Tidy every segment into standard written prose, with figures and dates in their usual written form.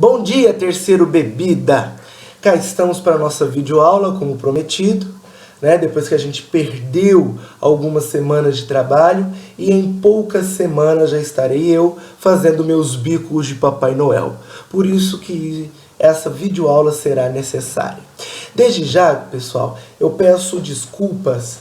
Bom dia, terceiro bebida! Cá estamos para a nossa videoaula, como prometido, né? Depois que a gente perdeu algumas semanas de trabalho e em poucas semanas já estarei eu fazendo meus bicos de Papai Noel. Por isso que essa videoaula será necessária. Desde já, pessoal, eu peço desculpas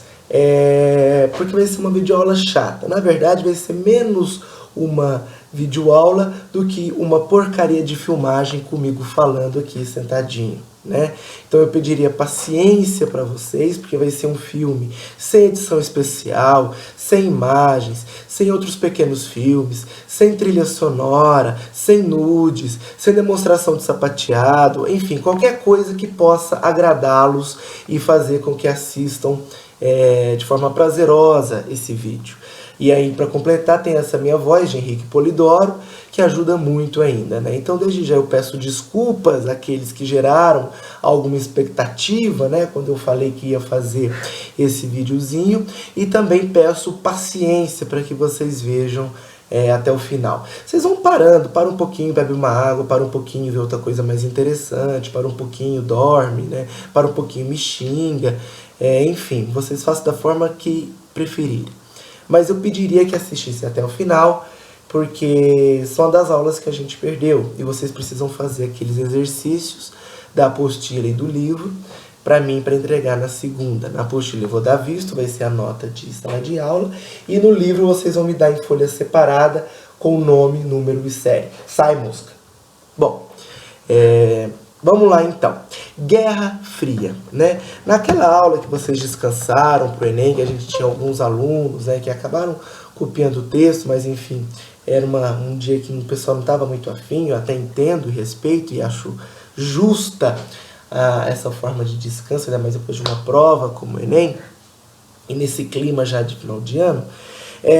porque vai ser uma videoaula chata. Na verdade, vai ser menos uma videoaula do que uma porcaria de filmagem comigo falando aqui sentadinho, né? Então eu pediria paciência para vocês, porque vai ser um filme sem edição especial, sem imagens, sem outros pequenos filmes, sem trilha sonora, sem nudes, sem demonstração de sapateado, enfim, qualquer coisa que possa agradá-los e fazer com que assistam de forma prazerosa esse vídeo. E aí, para completar, tem essa minha voz de Henrique Polidoro, que ajuda muito ainda, né? Então, desde já eu peço desculpas àqueles que geraram alguma expectativa, né? Quando eu falei que ia fazer esse videozinho. E também peço paciência para que vocês vejam até o final. Vocês vão parando, para um pouquinho, bebe uma água, para um pouquinho, vê outra coisa mais interessante, para um pouquinho, dorme, né? Para um pouquinho, me xinga. Enfim, vocês façam da forma que preferirem. Mas eu pediria que assistissem até o final, porque são das aulas que a gente perdeu. E vocês precisam fazer aqueles exercícios da apostila e do livro, para mim, para entregar na segunda. Na apostila eu vou dar visto, vai ser a nota de sala de aula. E no livro vocês vão me dar em folha separada, com nome, número e série. Sai, mosca! Bom, vamos lá então. Guerra Fria, né? Naquela aula que vocês descansaram pro Enem, que a gente tinha alguns alunos, né, que acabaram copiando o texto, mas enfim, era um dia que o pessoal não estava muito afim, eu até entendo e respeito e acho justa essa forma de descanso, ainda mais depois de uma prova como o Enem, e nesse clima já de final de ano.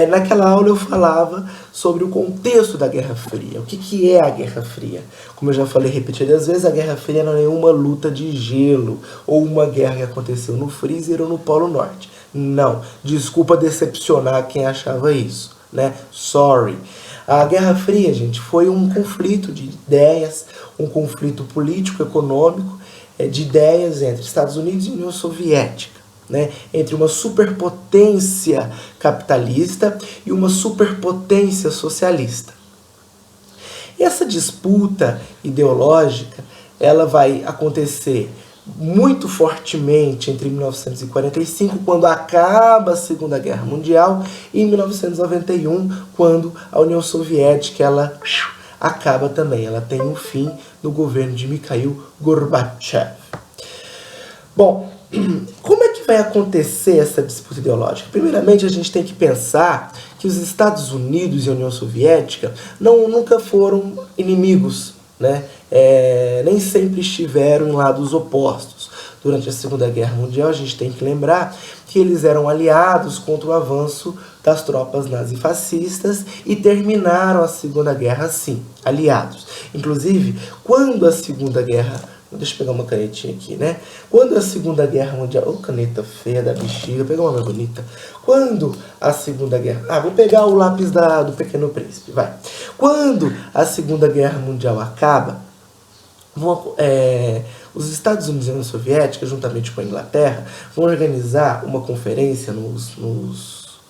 Naquela aula eu falava sobre o contexto da Guerra Fria. O que é a Guerra Fria? Como eu já falei repetidas vezes, a Guerra Fria não é nenhuma luta de gelo ou uma guerra que aconteceu no freezer ou no Polo Norte. Não, desculpa decepcionar quem achava isso, né? Sorry. A Guerra Fria, gente, foi um conflito de ideias, um conflito político-econômico de ideias entre Estados Unidos e União Soviética. Né, entre uma superpotência capitalista e uma superpotência socialista. E essa disputa ideológica, ela vai acontecer muito fortemente entre 1945, quando acaba a Segunda Guerra Mundial, e 1991, quando a União Soviética ela acaba também. Ela tem um fim no governo de Mikhail Gorbachev. Bom, como é que vai acontecer essa disputa ideológica? Primeiramente, a gente tem que pensar que os Estados Unidos e a União Soviética nunca foram inimigos, né? Nem sempre estiveram em lados opostos. Durante a Segunda Guerra Mundial, a gente tem que lembrar que eles eram aliados contra o avanço das tropas nazifascistas e terminaram a Segunda Guerra assim, aliados. Inclusive, quando a Segunda Guerra... Deixa eu pegar uma canetinha aqui, né? Quando a Segunda Guerra Mundial... Ô, caneta feia da bexiga, pegar uma mais bonita. Quando a Segunda Guerra... vou pegar o lápis do Pequeno Príncipe, vai. Quando a Segunda Guerra Mundial acaba, os Estados Unidos e a União Soviética, juntamente com a Inglaterra, vão organizar uma conferência nos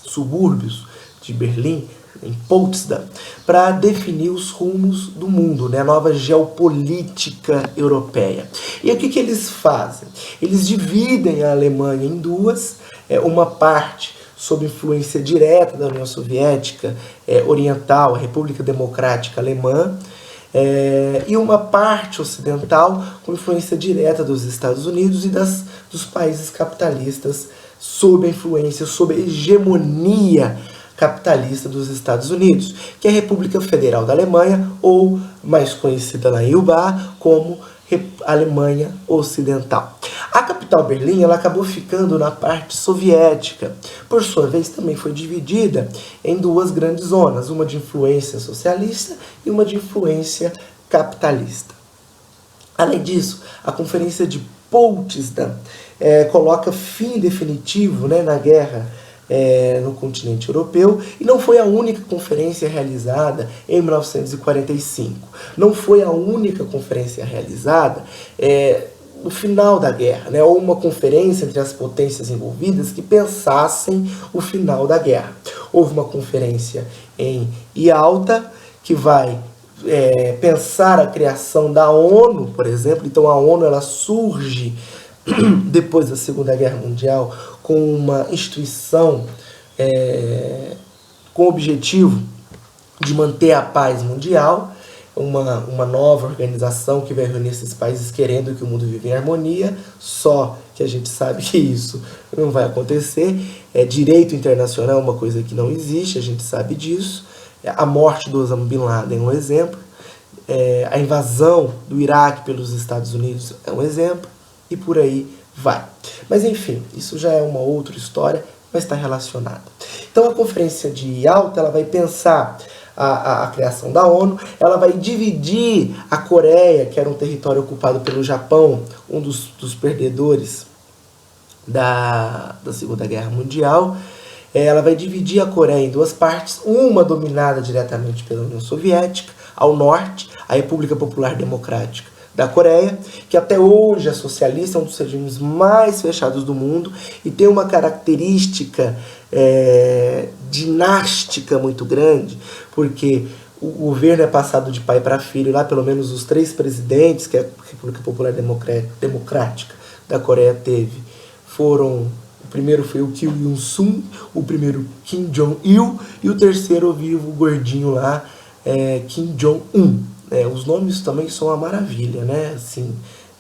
subúrbios de Berlim, em Potsdam, para definir os rumos do mundo, né? A nova geopolítica europeia. E o que eles fazem? Eles dividem a Alemanha em duas, uma parte sob influência direta da União Soviética Oriental, a República Democrática Alemã, e uma parte ocidental com influência direta dos Estados Unidos e dos países capitalistas sob a influência, sob a hegemonia capitalista dos Estados Unidos, que é a República Federal da Alemanha, ou mais conhecida na IUBA como Alemanha Ocidental. A capital Berlim ela acabou ficando na parte soviética. Por sua vez, também foi dividida em duas grandes zonas, uma de influência socialista e uma de influência capitalista. Além disso, a Conferência de Potsdam coloca fim definitivo, né, na guerra no continente europeu, e não foi a única conferência realizada em 1945. Não foi a única conferência realizada no final da guerra, né, ou uma conferência entre as potências envolvidas que pensassem o final da guerra. Houve uma conferência em Yalta, que vai pensar a criação da ONU, por exemplo. Então a ONU ela surge depois da Segunda Guerra Mundial com uma instituição com o objetivo de manter a paz mundial, uma nova organização que vai reunir esses países querendo que o mundo viva em harmonia, só que a gente sabe que isso não vai acontecer. Direito internacional é uma coisa que não existe, a gente sabe disso. A morte do Osama Bin Laden é um exemplo, a invasão do Iraque pelos Estados Unidos é um exemplo, e por aí vai. Mas enfim, isso já é uma outra história, mas está relacionada. Então a conferência de Yalta ela vai pensar a criação da ONU, ela vai dividir a Coreia, que era um território ocupado pelo Japão, um dos perdedores da Segunda Guerra Mundial. Ela vai dividir a Coreia em duas partes, uma dominada diretamente pela União Soviética, ao norte, a República Popular Democrática da Coreia, que até hoje é socialista, é um dos regimes mais fechados do mundo, e tem uma característica dinástica muito grande, porque o governo é passado de pai para filho. Lá pelo menos os 3 presidentes que a República Popular Democrática da Coreia teve foram: o primeiro foi o Kim Il-sung, o primeiro Kim Jong-il, e o terceiro vivo, o gordinho lá, Kim Jong-un. Os nomes também são uma maravilha, né? Assim,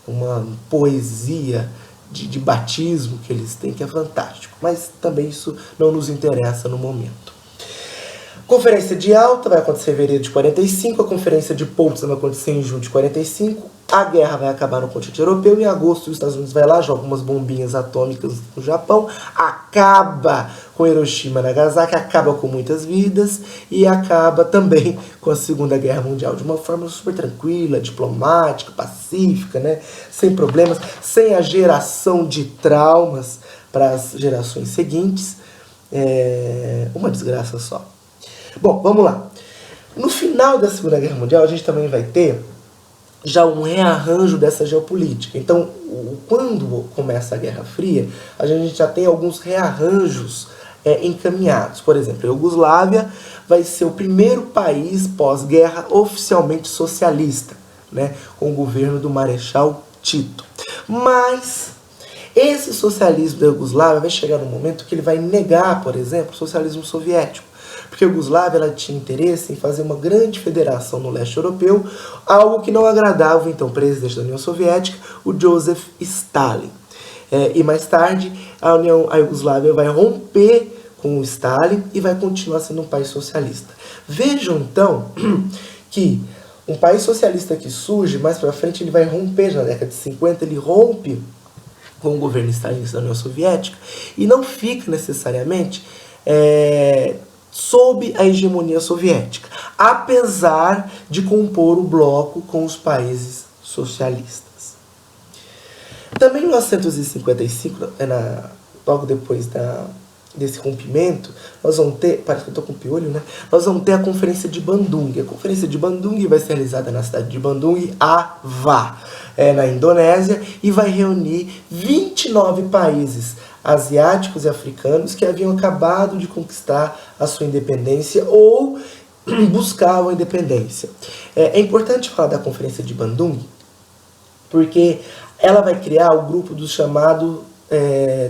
uma poesia de batismo que eles têm que é fantástico. Mas também isso não nos interessa no momento. Conferência de Yalta vai acontecer em fevereiro de 45, a Conferência de Potsdam vai acontecer em junho de 45, a guerra vai acabar no continente europeu, em agosto os Estados Unidos vai lá, joga umas bombinhas atômicas no Japão, acaba com Hiroshima e Nagasaki, acaba com muitas vidas e acaba também com a Segunda Guerra Mundial de uma forma super tranquila, diplomática, pacífica, né? Sem problemas, sem a geração de traumas para as gerações seguintes. Uma desgraça só. Bom, vamos lá. No final da Segunda Guerra Mundial, a gente também vai ter já um rearranjo dessa geopolítica. Então, quando começa a Guerra Fria, a gente já tem alguns rearranjos encaminhados. Por exemplo, a Iugoslávia vai ser o primeiro país pós-guerra oficialmente socialista, né, com o governo do Marechal Tito. Mas esse socialismo da Iugoslávia vai chegar num momento que ele vai negar, por exemplo, o socialismo soviético. Porque a Iugoslávia ela tinha interesse em fazer uma grande federação no leste europeu, algo que não agradava então o presidente da União Soviética, o Joseph Stalin. E mais tarde a Iugoslávia vai romper com o Stalin e vai continuar sendo um país socialista. Vejam então que um país socialista que surge, mais para frente ele vai romper, na década de 50 ele rompe com o governo stalinista da União Soviética e não fica necessariamente sob a hegemonia soviética, apesar de compor o bloco com os países socialistas. Também em 1955, logo depois desse rompimento, nós vamos ter, parece que eu estou com piolho, né? Nós vamos ter a Conferência de Bandung. A Conferência de Bandung vai ser realizada na cidade de Bandung, Ava, na Indonésia, e vai reunir 29 países asiáticos e africanos que haviam acabado de conquistar a sua independência ou buscavam a independência. É importante falar da Conferência de Bandung, porque ela vai criar o grupo do chamado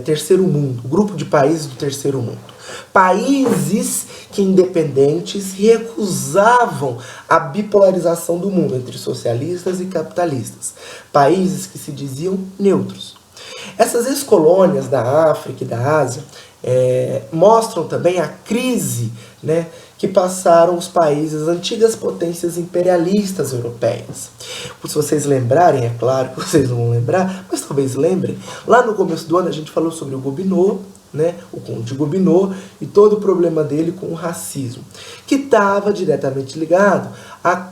Terceiro Mundo, o grupo de países do Terceiro Mundo. Países que independentes recusavam a bipolarização do mundo entre socialistas e capitalistas. Países que se diziam neutros. Essas ex-colônias da África e da Ásia mostram também a crise, né, que passaram os países, as antigas potências imperialistas europeias. Se vocês lembrarem, é claro que vocês não vão lembrar, mas talvez lembrem, lá no começo do ano a gente falou sobre o Gobineau, né, o Conde Gobineau, e todo o problema dele com o racismo, que estava diretamente ligado à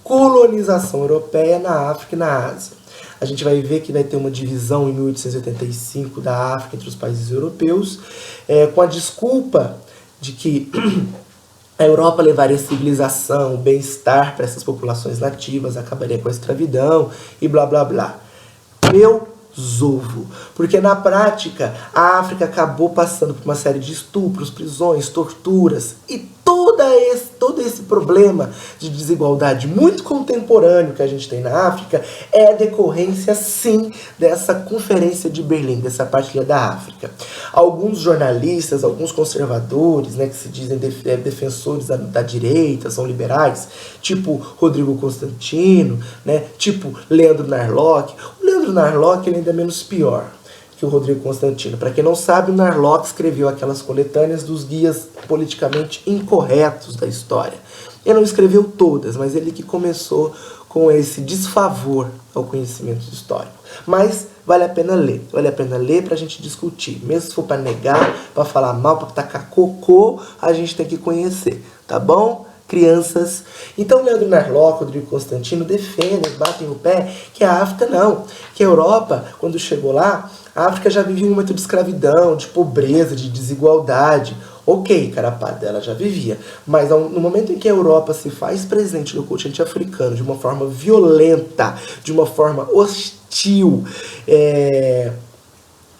colonização europeia na África e na Ásia. A gente vai ver que vai ter uma divisão em 1885 da África entre os países europeus, com a desculpa de que a Europa levaria civilização, bem-estar para essas populações nativas, acabaria com a escravidão e blá blá blá. Meu zovo. Porque na prática a África acabou passando por uma série de estupros, prisões, torturas e todo esse problema de desigualdade muito contemporâneo que a gente tem na África é decorrência, sim, dessa Conferência de Berlim, dessa partilha da África. Alguns jornalistas, alguns conservadores, né, que se dizem defensores da direita, são liberais, tipo Rodrigo Constantino, né, tipo Leandro Narlock. O Leandro Narlock ele ainda é menos pior que o Rodrigo Constantino. Para quem não sabe, o Narlock escreveu aquelas coletâneas dos guias politicamente incorretos da história. Ele não escreveu todas, mas ele que começou com esse desfavor ao conhecimento histórico. Mas vale a pena ler para a gente discutir. Mesmo se for para negar, para falar mal, para tacar cocô, a gente tem que conhecer, tá bom? Crianças. Então, Leandro Narlock, Rodrigo Constantino defendem, batem o pé que a África não, que a Europa, quando chegou lá, a África já vivia um momento de escravidão, de pobreza, de desigualdade. Ok, carapada, ela já vivia, mas no momento em que a Europa se faz presente no continente africano de uma forma violenta, de uma forma hostil,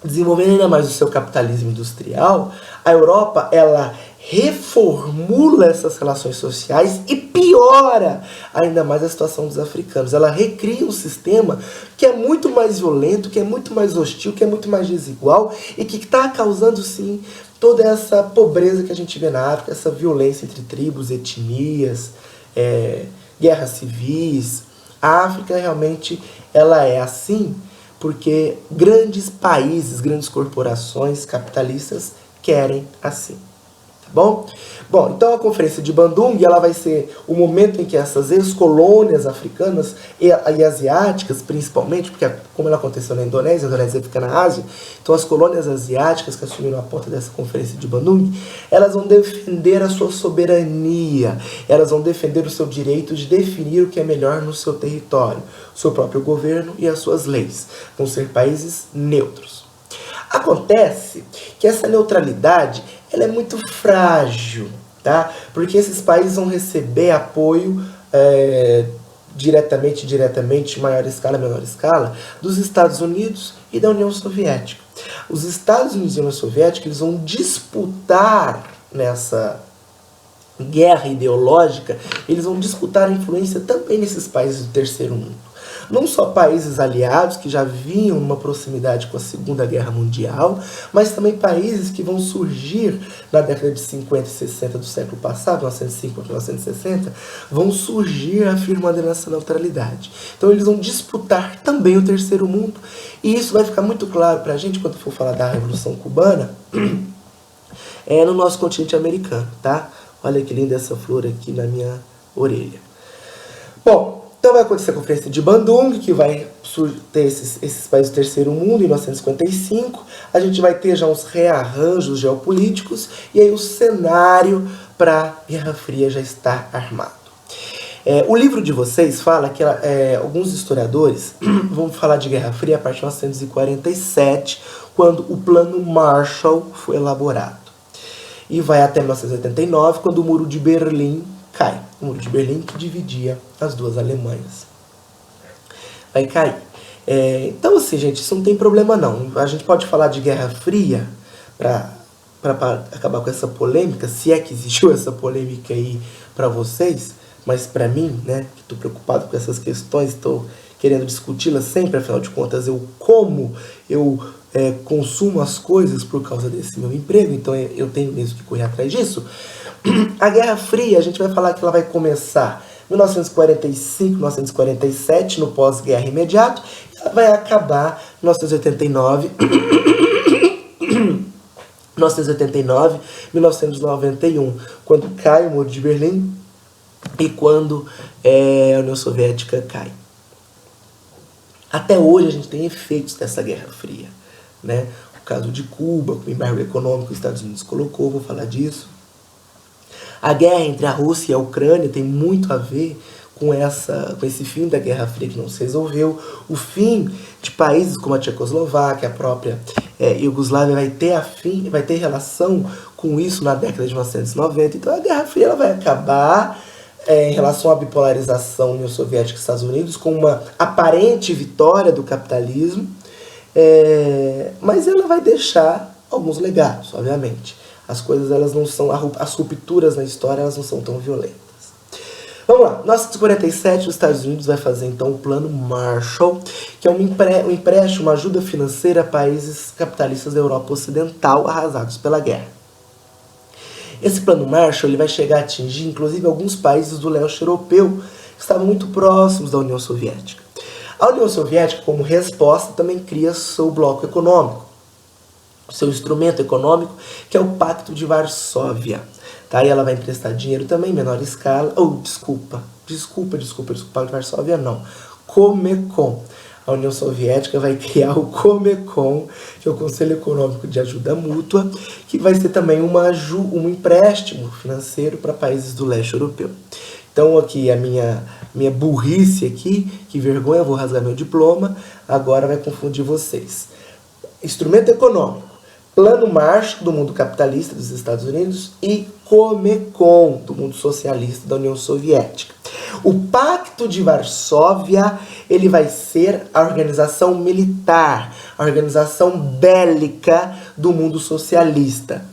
desenvolvendo ainda mais o seu capitalismo industrial, a Europa, ela reformula essas relações sociais e piora ainda mais a situação dos africanos. Ela recria um sistema que é muito mais violento, que é muito mais hostil, que é muito mais desigual e que está causando, sim, toda essa pobreza que a gente vê na África, essa violência entre tribos, etnias, guerras civis. A África realmente ela é assim porque grandes países, grandes corporações capitalistas querem assim. Bom, então a Conferência de Bandung ela vai ser o momento em que essas ex-colônias africanas e asiáticas, principalmente, porque como ela aconteceu na Indonésia, a Indonésia fica na Ásia, então as colônias asiáticas que assumiram a porta dessa Conferência de Bandung, elas vão defender a sua soberania, elas vão defender o seu direito de definir o que é melhor no seu território, o seu próprio governo e as suas leis. Vão ser países neutros. Acontece que essa neutralidade ela é muito frágil, tá? Porque esses países vão receber apoio diretamente, maior escala, menor escala, dos Estados Unidos e da União Soviética. Os Estados Unidos e a União Soviética eles vão disputar nessa guerra ideológica, eles vão disputar a influência também nesses países do terceiro mundo. Não só países aliados que já vinham numa proximidade com a Segunda Guerra Mundial, mas também países que vão surgir na década de 50 e 60 do século passado, 1905 a 1960, vão surgir afirmando essa neutralidade. Então eles vão disputar também o terceiro mundo, e isso vai ficar muito claro para a gente quando for falar da Revolução Cubana, no nosso continente americano, tá? Olha que linda essa flor aqui na minha orelha. Bom, então vai acontecer a Conferência de Bandung, que vai ter esses países do terceiro mundo em 1955. A gente vai ter já uns rearranjos geopolíticos e aí o cenário para a Guerra Fria já está armado. O livro de vocês fala que alguns historiadores vão falar de Guerra Fria a partir de 1947, quando o Plano Marshall foi elaborado. E vai até 1989, quando o Muro de Berlim cai. O Muro de Berlim que dividia as duas Alemanhas. Vai cair. Então, assim, gente, isso não tem problema não. A gente pode falar de Guerra Fria para acabar com essa polêmica, se é que existiu essa polêmica aí para vocês, mas para mim, né, que estou preocupado com essas questões, estou querendo discuti-las sempre, afinal de contas, eu consumo as coisas por causa desse meu emprego, então eu tenho mesmo que correr atrás disso. A Guerra Fria, a gente vai falar que ela vai começar em 1945, 1947, no pós-guerra imediato, e ela vai acabar em 1989, 1991, quando cai o Muro de Berlim e quando a União Soviética cai. Até hoje a gente tem efeitos dessa Guerra Fria, né? O caso de Cuba, com o embargo econômico que os Estados Unidos colocou, vou falar disso. A guerra entre a Rússia e a Ucrânia tem muito a ver com esse fim da Guerra Fria que não se resolveu, o fim de países como a Tchecoslováquia, a própria Iugoslávia vai ter relação com isso na década de 1990. Então a Guerra Fria ela vai acabar em relação à bipolarização União Soviética e Estados Unidos com uma aparente vitória do capitalismo, mas ela vai deixar alguns legados, obviamente. As coisas elas não são, as rupturas na história elas não são tão violentas. Vamos lá, em 1947 os Estados Unidos vai fazer então o Plano Marshall, que é um empréstimo, uma ajuda financeira a países capitalistas da Europa Ocidental arrasados pela guerra. Esse Plano Marshall ele vai chegar a atingir inclusive alguns países do leste europeu que estavam muito próximos da União Soviética. A União Soviética, como resposta, também cria seu bloco econômico, seu instrumento econômico, que é o Pacto de Varsóvia. Tá? E ela vai emprestar dinheiro também, em menor escala. Desculpa, Pacto de Varsóvia não. Comecon. A União Soviética vai criar o Comecon, que é o Conselho Econômico de Ajuda Mútua, que vai ser também um empréstimo financeiro para países do leste europeu. Então aqui a minha burrice aqui, que vergonha, eu vou rasgar meu diploma, agora vai confundir vocês. Instrumento econômico. Plano Marshall do mundo capitalista dos Estados Unidos e Comecon do mundo socialista da União Soviética. O Pacto de Varsóvia ele vai ser a organização militar, a organização bélica do mundo socialista,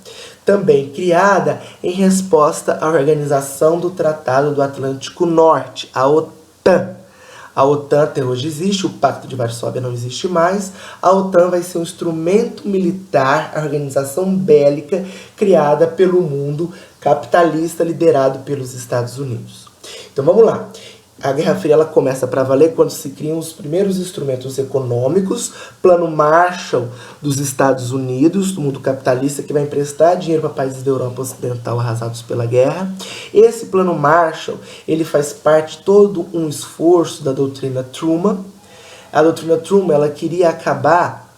também criada em resposta à organização do Tratado do Atlântico Norte, a OTAN. A OTAN até hoje existe, o Pacto de Varsóvia não existe mais. A OTAN vai ser um instrumento militar, a organização bélica criada pelo mundo capitalista liderado pelos Estados Unidos. Então vamos lá. A Guerra Fria ela começa para valer quando se criam os primeiros instrumentos econômicos, Plano Marshall dos Estados Unidos, do mundo capitalista, que vai emprestar dinheiro para países da Europa Ocidental arrasados pela guerra. Esse Plano Marshall ele faz parte de todo um esforço da doutrina Truman. A doutrina Truman ela queria acabar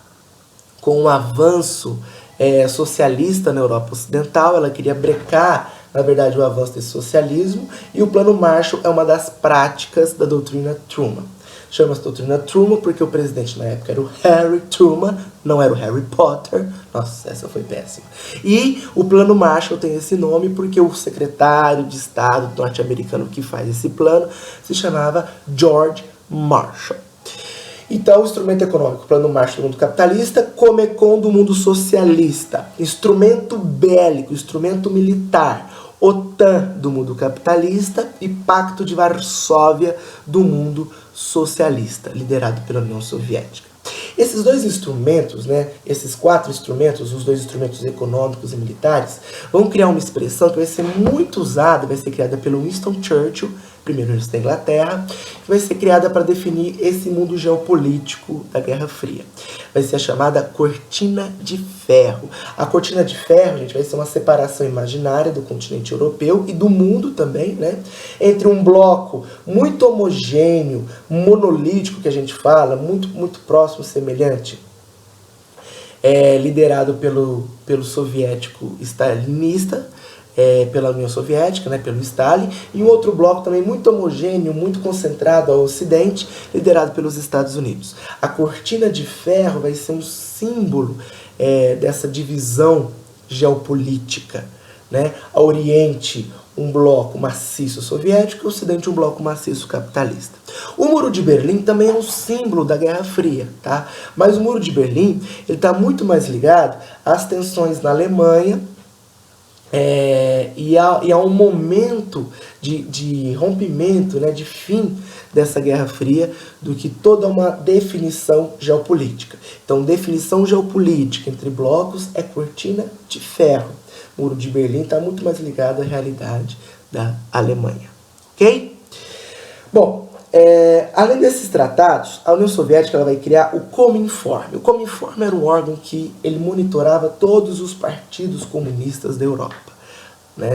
com o avanço socialista na Europa Ocidental, ela queria brecar na verdade, o avanço desse socialismo, e o Plano Marshall é uma das práticas da doutrina Truman. Chama-se doutrina Truman porque o presidente na época era o Harry Truman, não era o Harry Potter. Nossa, essa foi péssima. E o Plano Marshall tem esse nome porque o secretário de Estado norte-americano que faz esse plano se chamava George Marshall. Então, o instrumento econômico, Plano Marshall do mundo capitalista, Comecon do mundo socialista, instrumento bélico, instrumento militar, OTAN do mundo capitalista e Pacto de Varsóvia do mundo socialista, liderado pela União Soviética. Esses dois instrumentos, esses 4 instrumentos, os 2 instrumentos econômicos e militares, vão criar uma expressão que vai ser muito usada, vai ser criada pelo Winston Churchill, primeiro-ministro da Inglaterra, que vai ser criada para definir esse mundo geopolítico da Guerra Fria. Vai ser a chamada Cortina de Ferro. A Cortina de Ferro, gente, vai ser uma separação imaginária do continente europeu e do mundo também, entre um bloco muito homogêneo, monolítico, que a gente fala, muito próximo, semelhante, liderado pelo soviético stalinista, pela União Soviética, pelo Stalin, e um outro bloco também muito homogêneo, muito concentrado ao Ocidente, liderado pelos Estados Unidos. A Cortina de Ferro vai ser um símbolo dessa divisão geopolítica. A Oriente, um bloco maciço soviético, e o Ocidente, um bloco maciço capitalista. O Muro de Berlim também é um símbolo da Guerra Fria, tá? Mas o Muro de Berlim está muito mais ligado às tensões na Alemanha, e há um momento de rompimento, de fim dessa Guerra Fria, do que toda uma definição geopolítica. Então, definição geopolítica entre blocos é Cortina de Ferro. O Muro de Berlim está muito mais ligado à realidade da Alemanha. Ok? Bom, além desses tratados, a União Soviética ela vai criar o Cominform. O Cominform era um órgão que ele monitorava todos os partidos comunistas da Europa,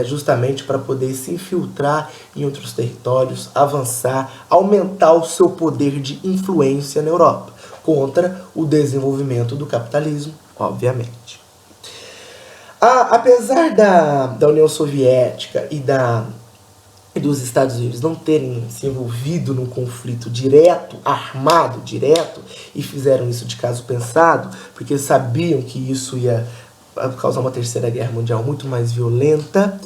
justamente para poder se infiltrar em outros territórios, avançar, aumentar o seu poder de influência na Europa, contra o desenvolvimento do capitalismo, obviamente. Apesar da União Soviética e dos Estados Unidos não terem se envolvido num conflito direto, armado, direto, e fizeram isso de caso pensado, porque sabiam que isso ia causar uma terceira guerra mundial muito mais violenta,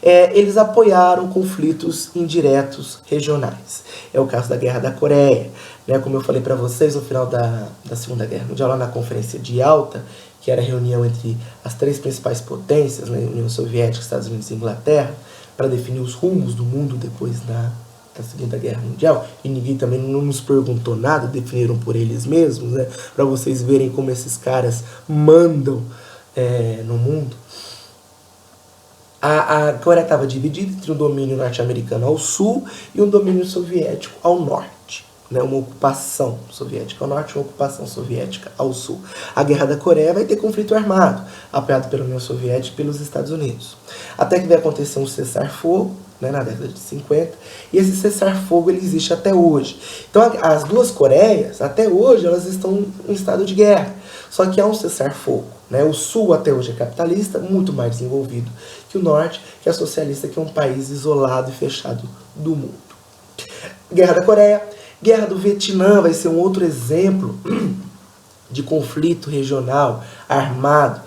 eles apoiaram conflitos indiretos regionais. É o caso da Guerra da Coreia, né? Como eu falei para vocês, no final da Segunda Guerra Mundial, lá na Conferência de Yalta, que era a reunião entre as três principais potências, né, União Soviética, Estados Unidos e Inglaterra, para definir os rumos do mundo depois da Segunda Guerra Mundial, e ninguém também não nos perguntou nada, definiram por eles mesmos, né, para vocês verem como esses caras mandam no mundo. A Coreia estava dividida entre um domínio norte-americano ao sul e um domínio soviético ao norte. Né, uma ocupação soviética ao norte e uma ocupação soviética ao sul. A Guerra da Coreia vai ter conflito armado, apoiado pela União Soviética e pelos Estados Unidos. Até que vai acontecer um cessar-fogo, né, na década de 50, e esse cessar-fogo ele existe até hoje. Então as duas Coreias, até hoje, elas estão em estado de guerra. Só que há um cessar-fogo. Né? O sul até hoje é capitalista, muito mais desenvolvido que o norte, que é socialista, que é um país isolado e fechado do mundo. Guerra da Coreia. Guerra do Vietnã vai ser um outro exemplo de conflito regional armado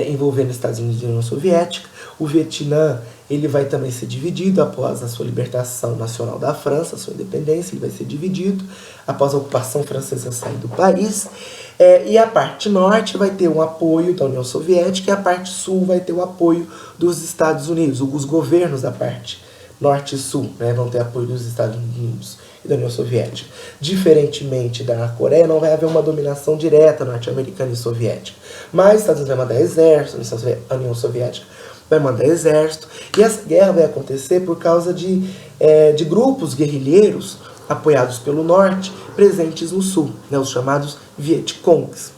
envolvendo Estados Unidos e União Soviética. O Vietnã ele vai também ser dividido após a sua libertação nacional da França, a sua independência, ele vai ser dividido após a ocupação francesa sair do país. E a parte norte vai ter um apoio da União Soviética e a parte sul vai ter o apoio dos Estados Unidos. Os governos da parte norte e sul, né, vão ter apoio dos Estados Unidos e da União Soviética. Diferentemente da Coreia, não vai haver uma dominação direta norte-americana e soviética. Mas os Estados Unidos vai mandar exército, a União Soviética vai mandar exército. E essa guerra vai acontecer por causa de grupos guerrilheiros apoiados pelo norte, presentes no sul, né, os chamados Vietcongs.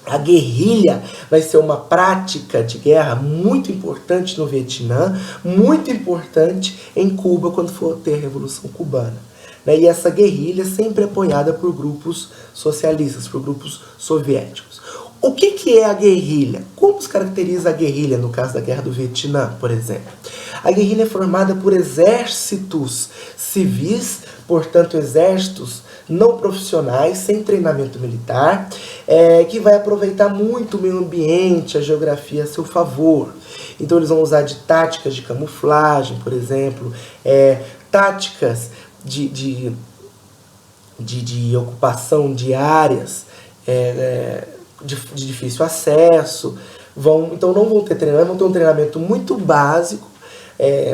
A guerrilha vai ser uma prática de guerra muito importante no Vietnã, muito importante em Cuba quando for ter a Revolução Cubana. E essa guerrilha sempre apoiada por grupos socialistas, por grupos soviéticos. O que é a guerrilha? Como se caracteriza a guerrilha no caso da Guerra do Vietnã, por exemplo? A guerrilha é formada por exércitos civis, portanto exércitos não profissionais, sem treinamento militar, que vai aproveitar muito o meio ambiente, a geografia a seu favor. Então eles vão usar de táticas de camuflagem, por exemplo, táticas de ocupação de áreas de difícil acesso. Então não vão ter treinamento, vão ter um treinamento muito básico.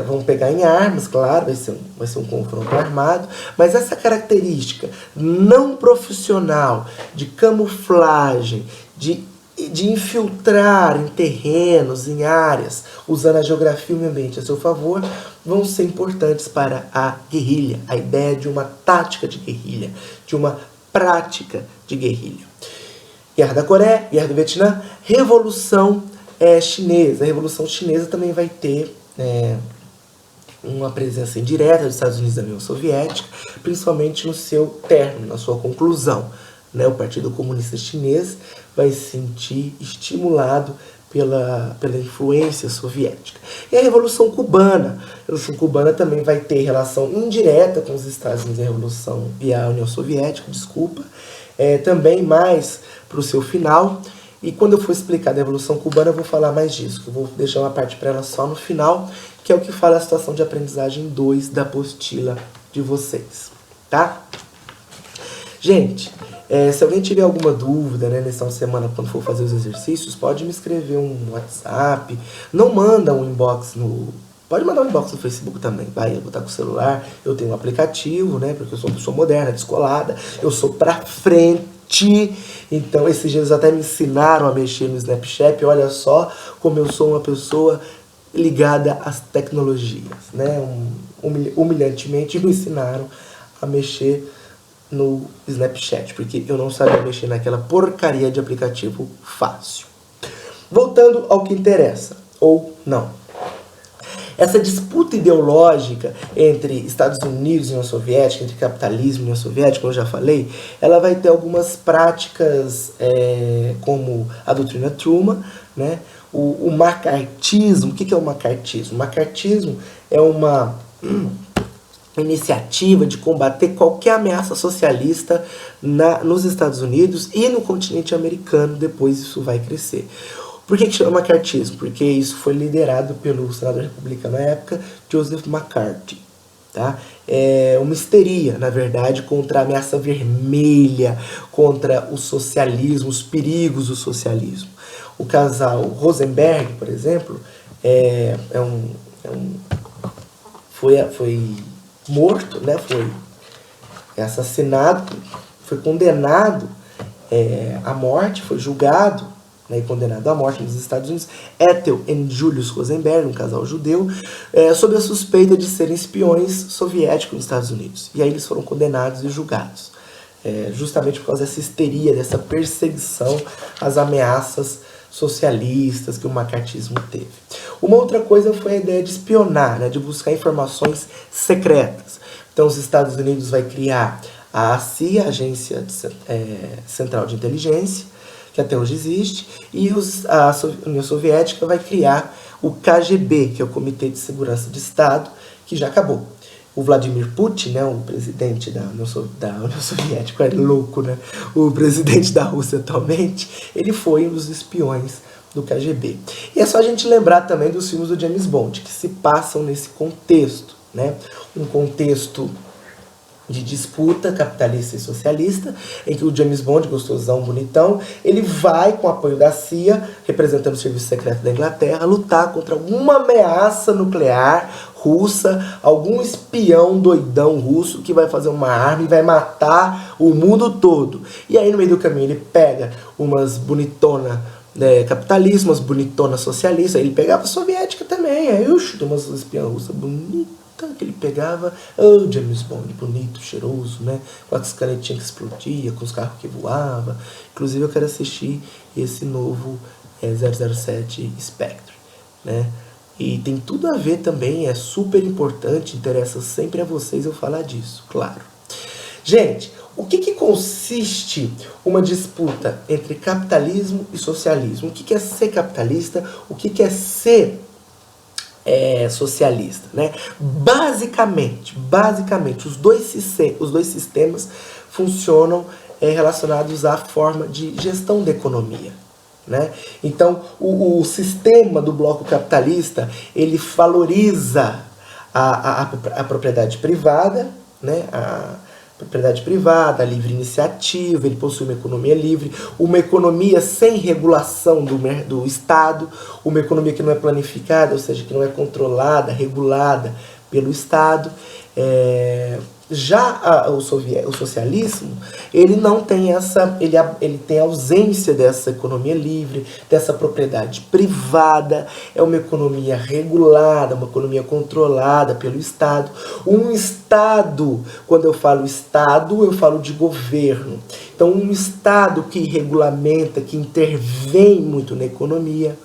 Vão pegar em armas, claro, vai ser um confronto armado, mas essa característica não profissional de camuflagem, de infiltrar em terrenos, em áreas, usando a geografia e o meio ambiente a seu favor, vão ser importantes para a guerrilha, a ideia de uma tática de guerrilha, de uma prática de guerrilha. Guerra da Coreia, Guerra do Vietnã, Revolução Chinesa. A Revolução Chinesa também vai ter uma presença indireta dos Estados Unidos e da União Soviética, principalmente no seu término, na sua conclusão. O Partido Comunista Chinês vai se sentir estimulado pela influência soviética. E a Revolução Cubana. A Revolução Cubana também vai ter relação indireta com os Estados Unidos e a União Soviética, também mais para o seu final. E quando eu for explicar da Revolução Cubana, eu vou falar mais disso, que eu vou deixar uma parte para ela só no final, que é o que fala a situação de aprendizagem 2 da apostila de vocês, tá? Gente, se alguém tiver alguma dúvida, nessa semana, quando for fazer os exercícios, pode me escrever um WhatsApp, não manda um inbox Pode mandar um inbox no Facebook também, vai, eu vou estar com o celular, eu tenho um aplicativo, porque eu sou uma pessoa moderna, descolada, eu sou pra frente. Então esses dias até me ensinaram a mexer no Snapchat. Olha só como eu sou uma pessoa ligada às tecnologias, humilhantemente me ensinaram a mexer no Snapchat, porque eu não sabia mexer naquela porcaria de aplicativo fácil. Voltando ao que interessa, ou não. Essa disputa ideológica entre Estados Unidos e União Soviética, entre capitalismo e União Soviética, como eu já falei, ela vai ter algumas práticas como a doutrina Truman, o macartismo. O que é o macartismo? O macartismo é uma iniciativa de combater qualquer ameaça socialista nos Estados Unidos e no continente americano. Depois isso vai crescer. Por que chama macartismo? Porque isso foi liderado pelo senador republicano na época, Joseph McCarthy. Tá? É uma histeria, na verdade, contra a ameaça vermelha, contra o socialismo, os perigos do socialismo. O casal Rosenberg, por exemplo, foi morto, né? Foi assassinado, foi condenado à morte, foi julgado, né, e condenado à morte nos Estados Unidos, Ethel e Julius Rosenberg, um casal judeu, sob a suspeita de serem espiões soviéticos nos Estados Unidos. E aí eles foram condenados e julgados, justamente por causa dessa histeria, dessa perseguição às ameaças socialistas que o macartismo teve. Uma outra coisa foi a ideia de espionar, né, de buscar informações secretas. Então os Estados Unidos vai criar a CIA, a Agência Central de Inteligência, que até hoje existe, e a União Soviética vai criar o KGB, que é o Comitê de Segurança de Estado, que já acabou. O Vladimir Putin, né, o presidente da União Soviética, é louco, né? O presidente da Rússia atualmente, ele foi um dos espiões do KGB. E é só a gente lembrar também dos filmes do James Bond, que se passam nesse contexto, né? Um contexto de disputa capitalista e socialista, em que o James Bond, gostosão, bonitão, ele vai, com o apoio da CIA, representando o Serviço Secreto da Inglaterra, lutar contra alguma ameaça nuclear russa, algum espião doidão russo que vai fazer uma arma e vai matar o mundo todo. E aí, no meio do caminho, ele pega umas bonitonas capitalistas, umas bonitonas socialistas, ele pegava a soviética também, aí tem umas espiãs russas bonitas que ele pegava, James Bond, bonito, cheiroso, né? Com as canetinhas que explodia, com os carros que voavam. Inclusive eu quero assistir esse novo 007 Spectre, né? E tem tudo a ver também, é super importante, interessa sempre a vocês eu falar disso, claro. Gente, o que consiste uma disputa entre capitalismo e socialismo? O que é ser capitalista? O que é ser socialista, né? Basicamente, os dois sistemas funcionam relacionados à forma de gestão da economia, né? Então, o sistema do bloco capitalista, ele valoriza a propriedade privada, né? A propriedade privada, a livre iniciativa, ele possui uma economia livre, uma economia sem regulação do Estado, uma economia que não é planificada, ou seja, que não é controlada, regulada pelo Estado. Já o socialismo, ele não tem ele tem ausência dessa economia livre, dessa propriedade privada, é uma economia regulada, uma economia controlada pelo Estado. Um Estado, quando eu falo Estado, eu falo de governo. Então, um Estado que regulamenta, que intervém muito na economia,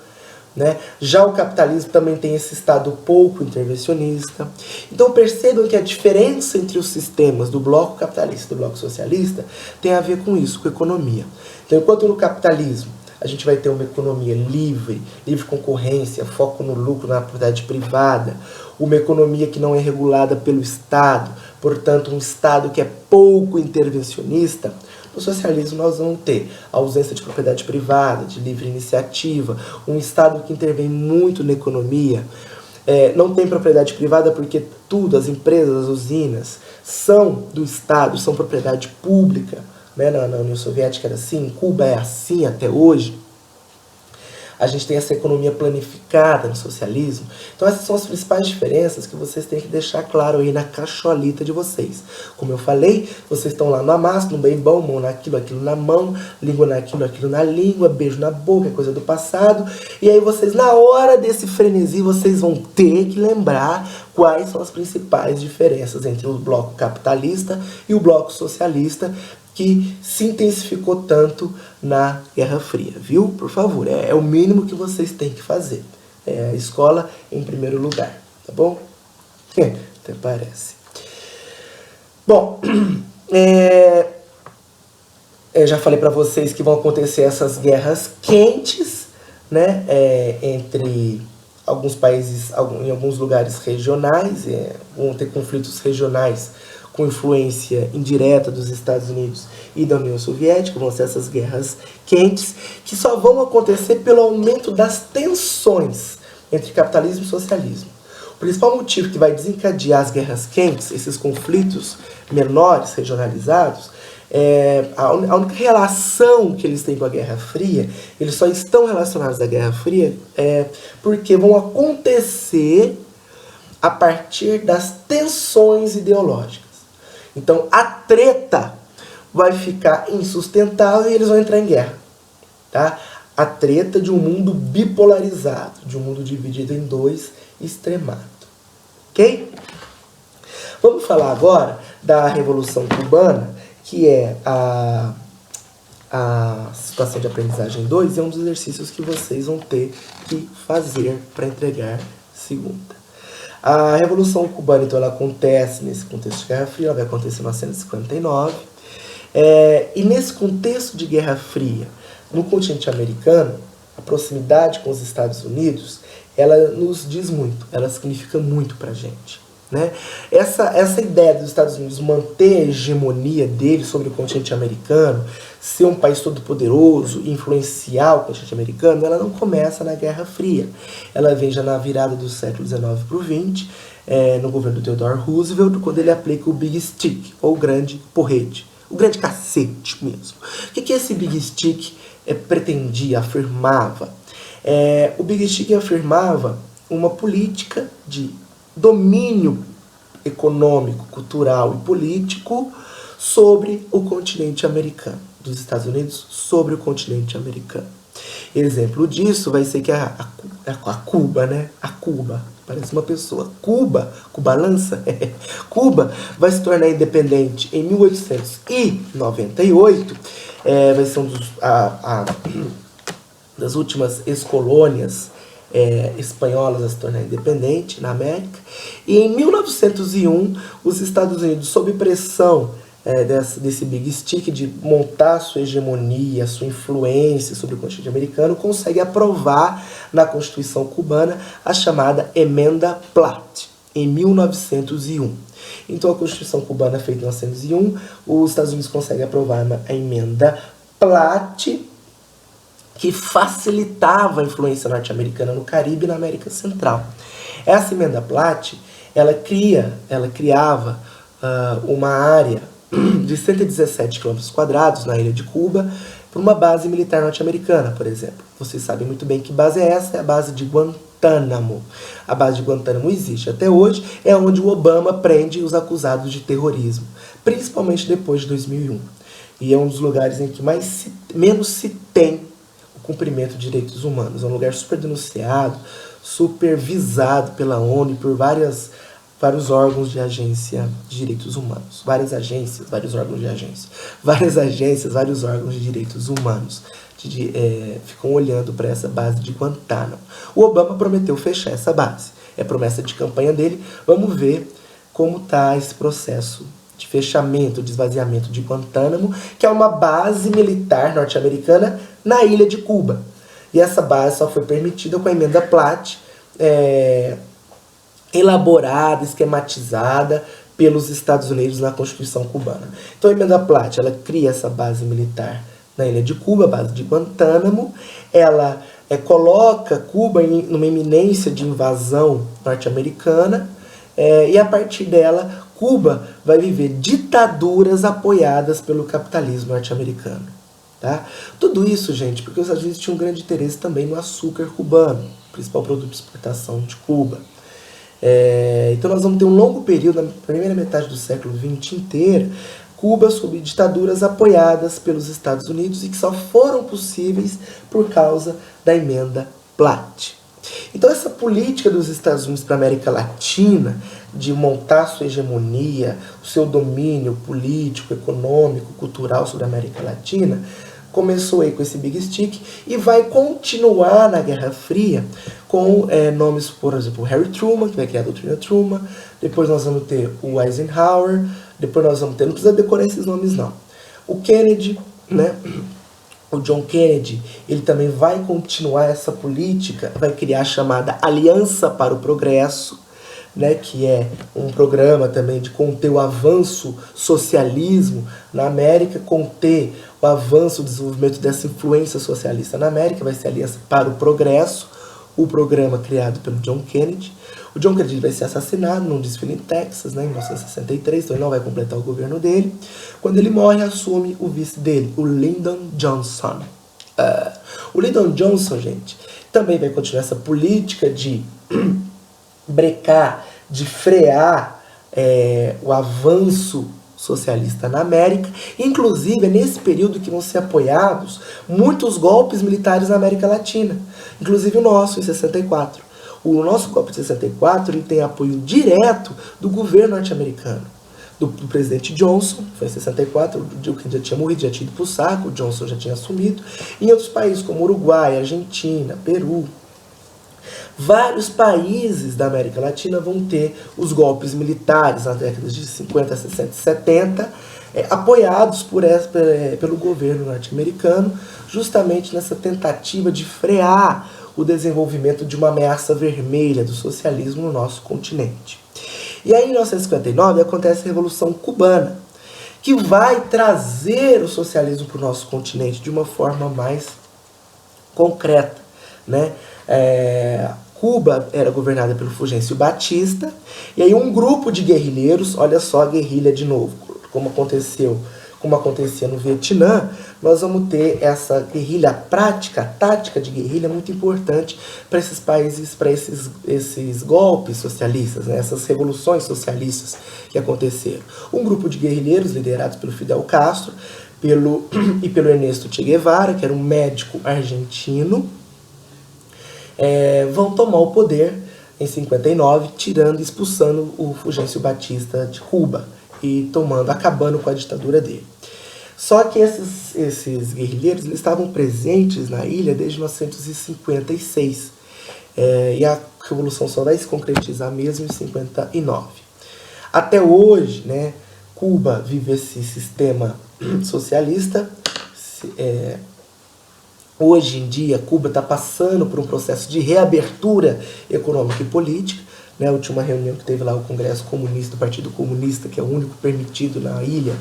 né? Já o capitalismo também tem esse estado pouco intervencionista. Então percebam que a diferença entre os sistemas do bloco capitalista e do bloco socialista tem a ver com isso, com economia. Então, enquanto no capitalismo a gente vai ter uma economia livre concorrência, foco no lucro, na propriedade privada, uma economia que não é regulada pelo Estado, portanto um Estado que é pouco intervencionista. No socialismo nós vamos ter a ausência de propriedade privada, de livre iniciativa, um Estado que intervém muito na economia. Não tem propriedade privada porque tudo, as empresas, as usinas, são do Estado, são propriedade pública, né? Na União Soviética era assim, em Cuba é assim até hoje. A gente tem essa economia planificada no socialismo. Então essas são as principais diferenças que vocês têm que deixar claro aí na cachoalita de vocês. Como eu falei, vocês estão lá no amasso, no bem bom, mão naquilo, aquilo na mão, língua naquilo, aquilo na língua, beijo na boca, é coisa do passado. E aí vocês, na hora desse frenesi, vocês vão ter que lembrar quais são as principais diferenças entre o bloco capitalista e o bloco socialista, que se intensificou tanto na Guerra Fria, viu? Por favor, é o mínimo que vocês têm que fazer. A escola em primeiro lugar, tá bom? Até parece. Bom, eu já falei para vocês que vão acontecer essas guerras quentes, né? Entre alguns países, em alguns lugares regionais, vão ter conflitos regionais com influência indireta dos Estados Unidos e da União Soviética, vão ser essas guerras quentes, que só vão acontecer pelo aumento das tensões entre capitalismo e socialismo. O principal motivo que vai desencadear as guerras quentes, esses conflitos menores, regionalizados, a única relação que eles têm com a Guerra Fria, eles só estão relacionados à Guerra Fria porque vão acontecer a partir das tensões ideológicas. Então a treta vai ficar insustentável e eles vão entrar em guerra. Tá? A treta de um mundo bipolarizado, de um mundo dividido em dois extremados. Ok? Vamos falar agora da Revolução Cubana, que é a situação de aprendizagem 2, e é um dos exercícios que vocês vão ter que fazer para entregar segunda. A Revolução Cubana, então, ela acontece nesse contexto de Guerra Fria, ela vai acontecer em 1959, e nesse contexto de Guerra Fria, no continente americano, a proximidade com os Estados Unidos, ela nos diz muito, ela significa muito para a gente. Né? Essa ideia dos Estados Unidos manter a hegemonia dele sobre o continente americano, ser um país todo poderoso, influenciar o continente americano, ela não começa na Guerra Fria. Ela vem já na virada do século XIX para o XX, no governo do Theodore Roosevelt, quando ele aplica o Big Stick, ou o grande porrete, o grande cacete mesmo. O que esse Big Stick pretendia, afirmava? O Big Stick afirmava uma política de domínio econômico, cultural e político sobre o continente americano, dos Estados Unidos sobre o continente americano. Exemplo disso vai ser que a Cuba, né? A Cuba, parece uma pessoa. Cuba lança, Cuba vai se tornar independente em 1898, vai ser das últimas ex-colônias espanholas a se tornar independente na América. E em 1901, os Estados Unidos, sob pressão desse Big Stick de montar sua hegemonia, sua influência sobre o continente americano, consegue aprovar na Constituição cubana a chamada Emenda Platt, em 1901. Então a Constituição cubana, feita em 1901, os Estados Unidos conseguem aprovar a Emenda Platt, que facilitava a influência norte-americana no Caribe e na América Central. Essa Emenda Platt, ela criava uma área de 117 km² na ilha de Cuba para uma base militar norte-americana, por exemplo. Vocês sabem muito bem que base é essa, é a base de Guantánamo. A base de Guantánamo existe até hoje, é onde o Obama prende os acusados de terrorismo, principalmente depois de 2001. E é um dos lugares em que menos se tem cumprimento de direitos humanos. É um lugar super denunciado, supervisado pela ONU e por vários órgãos de agência de direitos humanos. Várias agências, vários órgãos de direitos humanos ficam olhando para essa base de Guantánamo. O Obama prometeu fechar essa base. É promessa de campanha dele. Vamos ver como está esse processo de fechamento, de esvaziamento de Guantánamo, que é uma base militar norte-americana na ilha de Cuba. E essa base só foi permitida com a Emenda Platt, elaborada, esquematizada pelos Estados Unidos na Constituição cubana. Então a Emenda Platt, ela cria essa base militar na ilha de Cuba, a base de Guantánamo, ela coloca Cuba numa iminência de invasão norte-americana, e a partir dela Cuba vai viver ditaduras apoiadas pelo capitalismo norte-americano. Tá? Tudo isso, gente, porque os Estados Unidos tinham um grande interesse também no açúcar cubano, principal produto de exportação de Cuba. Então nós vamos ter um longo período, na primeira metade do século XX inteiro, Cuba sob ditaduras apoiadas pelos Estados Unidos e que só foram possíveis por causa da Emenda Platt. Então essa política dos Estados Unidos para a América Latina, de montar sua hegemonia, o seu domínio político, econômico, cultural sobre a América Latina, começou aí com esse Big Stick e vai continuar na Guerra Fria com nomes, por exemplo, Harry Truman, que vai criar a doutrina Truman, depois nós vamos ter o Eisenhower, depois nós vamos ter, não precisa decorar esses nomes não, o Kennedy, né? o John Kennedy, ele também vai continuar essa política, vai criar a chamada Aliança para o Progresso, né, que é um programa também de conter o avanço socialismo na América, conter o avanço, o desenvolvimento dessa influência socialista na América, vai ser a Aliança para o Progresso, o programa criado pelo John Kennedy. O John Kennedy vai ser assassinado num desfile em Texas, né, em 1963, então ele não vai completar o governo dele. Quando ele morre, assume o vice dele, o Lyndon Johnson. O Lyndon Johnson, gente, também vai continuar essa política de brecar, de frear o avanço socialista na América. Inclusive, é nesse período que vão ser apoiados muitos golpes militares na América Latina, inclusive o nosso, em 64. O nosso golpe de 64 ele tem apoio direto do governo norte-americano, do presidente Johnson, foi em 64, o Kennedy já tinha morrido, já tinha ido pro saco, o Johnson já tinha assumido, e em outros países como Uruguai, Argentina, Peru. Vários países da América Latina vão ter os golpes militares nas décadas de 50, 60 e 70, apoiados pelo governo norte-americano, justamente nessa tentativa de frear o desenvolvimento de uma ameaça vermelha do socialismo no nosso continente. E aí, em 1959, acontece a Revolução Cubana, que vai trazer o socialismo para o nosso continente de uma forma mais concreta, né? Cuba era governada pelo Fulgêncio Batista, e aí um grupo de guerrilheiros, olha só a guerrilha de novo, como acontecia no Vietnã, nós vamos ter essa guerrilha prática, tática de guerrilha muito importante para esses países, para esses golpes socialistas, né, essas revoluções socialistas que aconteceram. Um grupo de guerrilheiros liderados pelo Fidel Castro e pelo Ernesto Che Guevara, que era um médico argentino, vão tomar o poder em 59, expulsando o Fulgêncio Batista de Cuba e acabando com a ditadura dele. Só que esses guerrilheiros eles estavam presentes na ilha desde 1956, e a revolução só vai se concretizar mesmo em 59. Até hoje, né, Cuba vive esse sistema socialista. Hoje em dia, Cuba está passando por um processo de reabertura econômica e política. A última reunião que teve lá o Congresso Comunista, do Partido Comunista, que é o único permitido na ilha,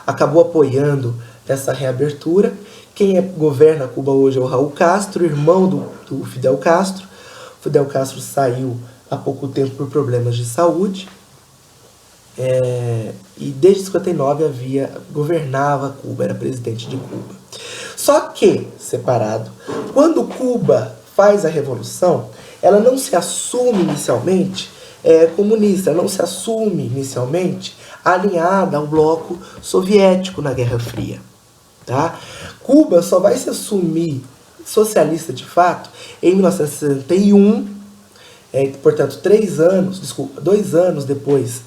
acabou apoiando essa reabertura. Quem governa Cuba hoje é o Raul Castro, irmão do Fidel Castro. O Fidel Castro saiu há pouco tempo por problemas de saúde. E desde 59 governava Cuba, era presidente de Cuba. Só que, separado, quando Cuba faz a revolução, ela não se assume inicialmente comunista, ela não se assume inicialmente alinhada ao bloco soviético na Guerra Fria. Tá? Cuba só vai se assumir socialista de fato em 1961, portanto 2 anos depois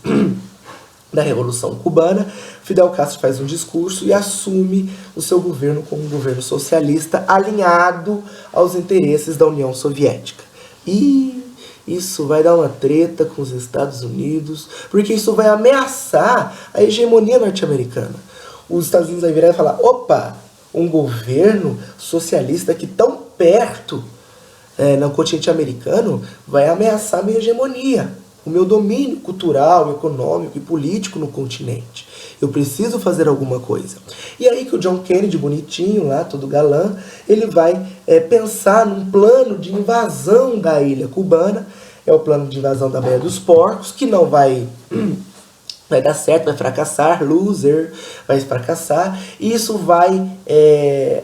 da Revolução Cubana. Fidel Castro faz um discurso e assume o seu governo como um governo socialista alinhado aos interesses da União Soviética. E isso vai dar uma treta com os Estados Unidos, porque isso vai ameaçar a hegemonia norte-americana. Os Estados Unidos vai virar e falar: opa, um governo socialista aqui tão perto no continente americano vai ameaçar a minha hegemonia, o meu domínio cultural, econômico e político no continente. Eu preciso fazer alguma coisa. E aí que o John Kennedy, bonitinho lá, todo galã, ele vai pensar num plano de invasão da ilha cubana. É o plano de invasão da Baía dos Porcos, que não vai dar certo, vai fracassar, loser, vai fracassar. E isso vai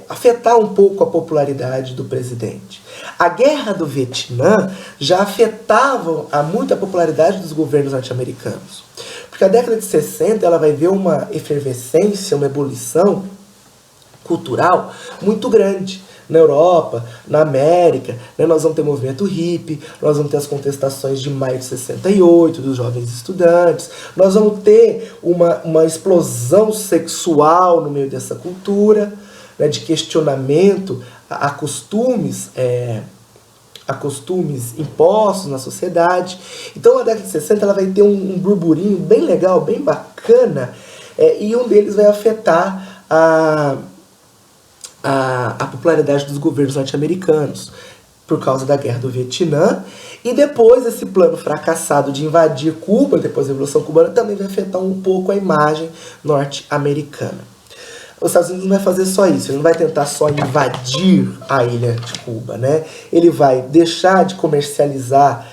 afetar um pouco a popularidade do presidente. A Guerra do Vietnã já afetava muito a popularidade dos governos norte-americanos. Porque a década de 60 ela vai ver uma efervescência, uma ebulição cultural muito grande. Na Europa, na América, né, nós vamos ter movimento hippie, nós vamos ter as contestações de maio de 68, dos jovens estudantes, nós vamos ter uma explosão sexual no meio dessa cultura, né, de questionamento a costumes impostos na sociedade. Então a década de 60 ela vai ter um burburinho bem legal, bem bacana, E um deles vai afetar a popularidade dos governos norte-americanos por causa da Guerra do Vietnã. E depois esse plano fracassado de invadir Cuba, depois da Revolução Cubana, também vai afetar um pouco a imagem norte-americana. Os Estados Unidos não vai fazer só isso, ele não vai tentar só invadir a ilha de Cuba, né? Ele vai deixar de comercializar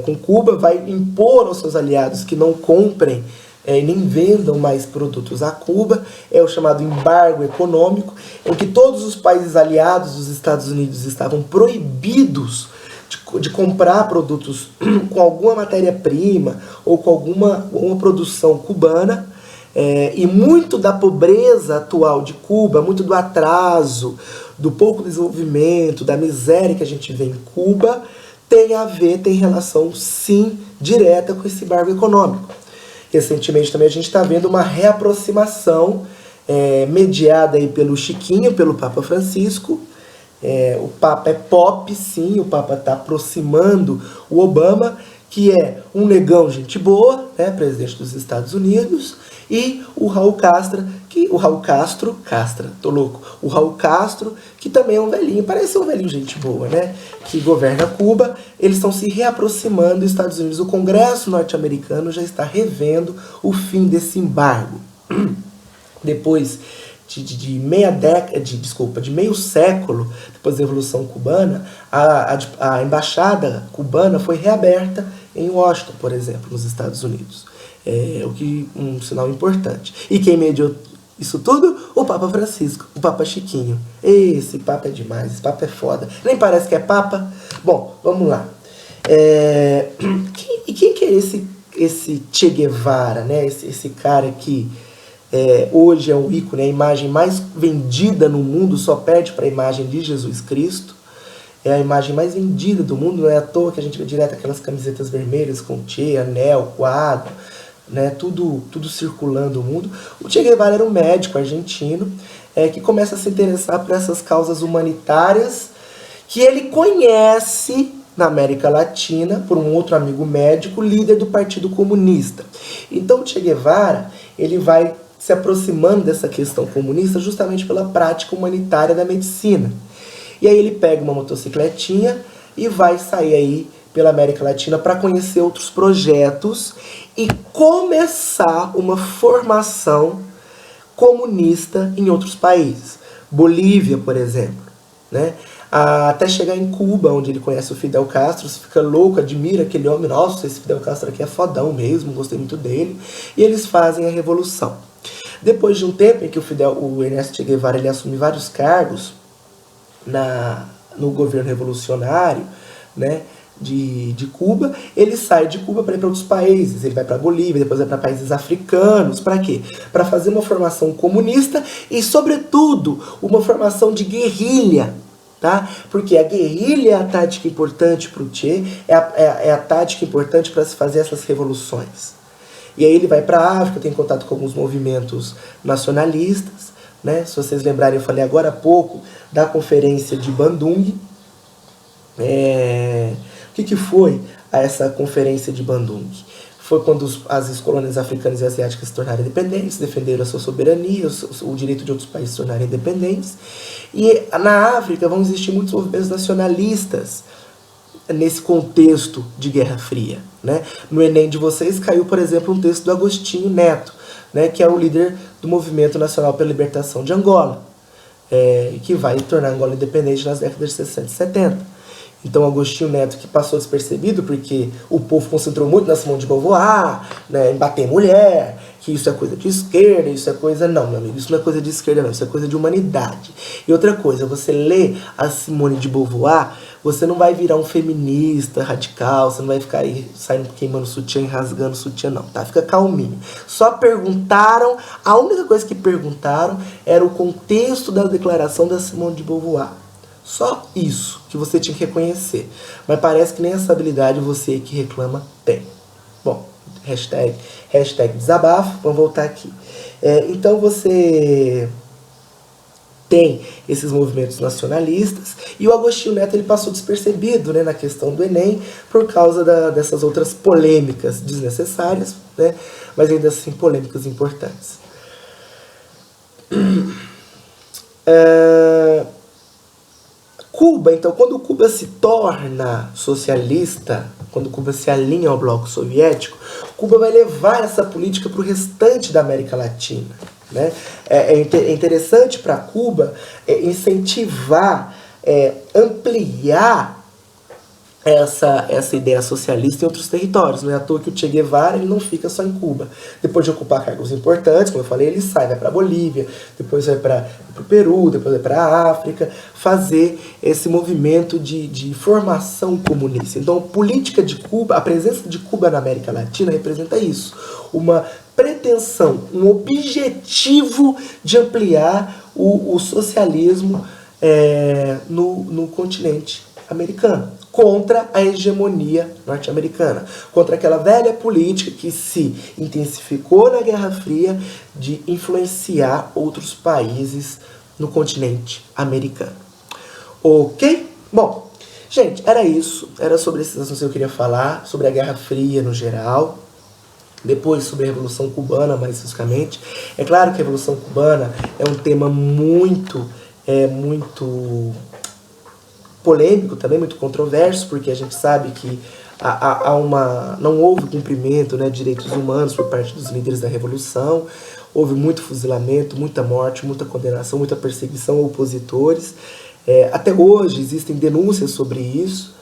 com Cuba, vai impor aos seus aliados que não comprem nem vendam mais produtos a Cuba. É o chamado embargo econômico, em que todos os países aliados dos Estados Unidos estavam proibidos de comprar produtos com alguma matéria-prima ou com uma produção cubana. E muito da pobreza atual de Cuba, muito do atraso, do pouco desenvolvimento, da miséria que a gente vê em Cuba, tem relação, sim, direta com esse embargo econômico. Recentemente também a gente está vendo uma reaproximação mediada aí pelo Chiquinho, pelo Papa Francisco. O Papa é pop, sim, o Papa está aproximando o Obama, que é um negão, gente boa, né, presidente dos Estados Unidos, e o Raul Castro, o Raul Castro, que também é um velhinho, parece um velhinho gente boa, né, que governa Cuba. Eles estão se reaproximando dos Estados Unidos. O Congresso norte-americano já está revendo o fim desse embargo. Depois de meio século depois da Revolução Cubana, a embaixada cubana foi reaberta em Washington, por exemplo, nos Estados Unidos. Um sinal importante. E quem mediou isso tudo? O Papa Francisco, o Papa Chiquinho. Esse Papa é demais, esse Papa é foda. Nem parece que é Papa. Bom, vamos lá. Quem que é esse Che Guevara, né? Esse cara que hoje é um ícone, a imagem mais vendida no mundo, só perde para a imagem de Jesus Cristo. É a imagem mais vendida do mundo, não é à toa que a gente vê direto aquelas camisetas vermelhas com Che, anel, quadro, né, tudo circulando o mundo. O Che Guevara era um médico argentino que começa a se interessar por essas causas humanitárias que ele conhece na América Latina por um outro amigo médico, líder do Partido Comunista. Então o Che Guevara ele vai se aproximando dessa questão comunista justamente pela prática humanitária da medicina. E aí ele pega uma motocicletinha e vai sair aí pela América Latina para conhecer outros projetos e começar uma formação comunista em outros países. Bolívia, por exemplo, né? Até chegar em Cuba, onde ele conhece o Fidel Castro, você fica louco, admira aquele homem, nossa, esse Fidel Castro aqui é fodão mesmo, gostei muito dele, e eles fazem a revolução. Depois de um tempo em que o Ernesto Che Guevara ele assume vários cargos no governo revolucionário, né, de Cuba, ele sai de Cuba para ir para outros países. Ele vai para Bolívia, depois vai para países africanos. Para quê? Para fazer uma formação comunista e, sobretudo, uma formação de guerrilha. Tá? Porque a guerrilha é a tática importante para o Che, é a tática importante para se fazer essas revoluções. E aí ele vai para a África, tem contato com alguns movimentos nacionalistas, né? Se vocês lembrarem, eu falei agora há pouco da conferência de Bandung. O que foi essa conferência de Bandung? Foi quando as colônias africanas e asiáticas se tornaram independentes, defenderam a sua soberania, o direito de outros países se tornarem independentes. E na África vão existir muitos movimentos nacionalistas nesse contexto de Guerra Fria, né? No Enem de vocês caiu, por exemplo, um texto do Agostinho Neto, né, que é o líder do Movimento Nacional pela Libertação de Angola, que vai tornar Angola independente nas décadas de 60 e 70. Então, Agostinho Neto, que passou despercebido porque o povo concentrou muito na Simone de Beauvoir, né, em bater mulher, que isso é coisa de esquerda, isso é coisa... Não, meu amigo, isso não é coisa de esquerda, não, isso é coisa de humanidade. E outra coisa, você lê a Simone de Beauvoir, você não vai virar um feminista radical, você não vai ficar aí saindo queimando sutiã e rasgando sutiã, não, tá? Fica calminho. Só perguntaram, a única coisa que perguntaram era o contexto da declaração da Simone de Beauvoir. Só isso que você tinha que reconhecer. Mas parece que nem essa habilidade você que reclama tem. Bom, hashtag desabafo, vamos voltar aqui. Então você tem esses movimentos nacionalistas e o Agostinho Neto ele passou despercebido, né, na questão do Enem por causa dessas outras polêmicas desnecessárias, né, mas ainda assim polêmicas importantes. Cuba, então, quando Cuba se torna socialista, quando Cuba se alinha ao bloco soviético, Cuba vai levar essa política para o restante da América Latina. Né? É interessante para Cuba incentivar, ampliar essa ideia socialista em outros territórios. Não é à toa que o Che Guevara ele não fica só em Cuba. Depois de ocupar cargos importantes, como eu falei, ele sai, vai para a Bolívia, depois vai para o Peru, depois vai para a África, fazer esse movimento de formação comunista. Então, a política de Cuba, a presença de Cuba na América Latina representa isso. Uma pretensão, um objetivo de ampliar o socialismo no continente americano, contra a hegemonia norte-americana, contra aquela velha política que se intensificou na Guerra Fria de influenciar outros países no continente americano. Ok? Bom, gente, era isso. Era sobre esses assuntos que eu queria falar, sobre a Guerra Fria no geral, depois sobre a Revolução Cubana, mais especificamente. É claro que a Revolução Cubana é um tema muito polêmico também, muito controverso, porque a gente sabe que não houve cumprimento, né, de direitos humanos por parte dos líderes da Revolução, houve muito fuzilamento, muita morte, muita condenação, muita perseguição a opositores. Até hoje existem denúncias sobre isso,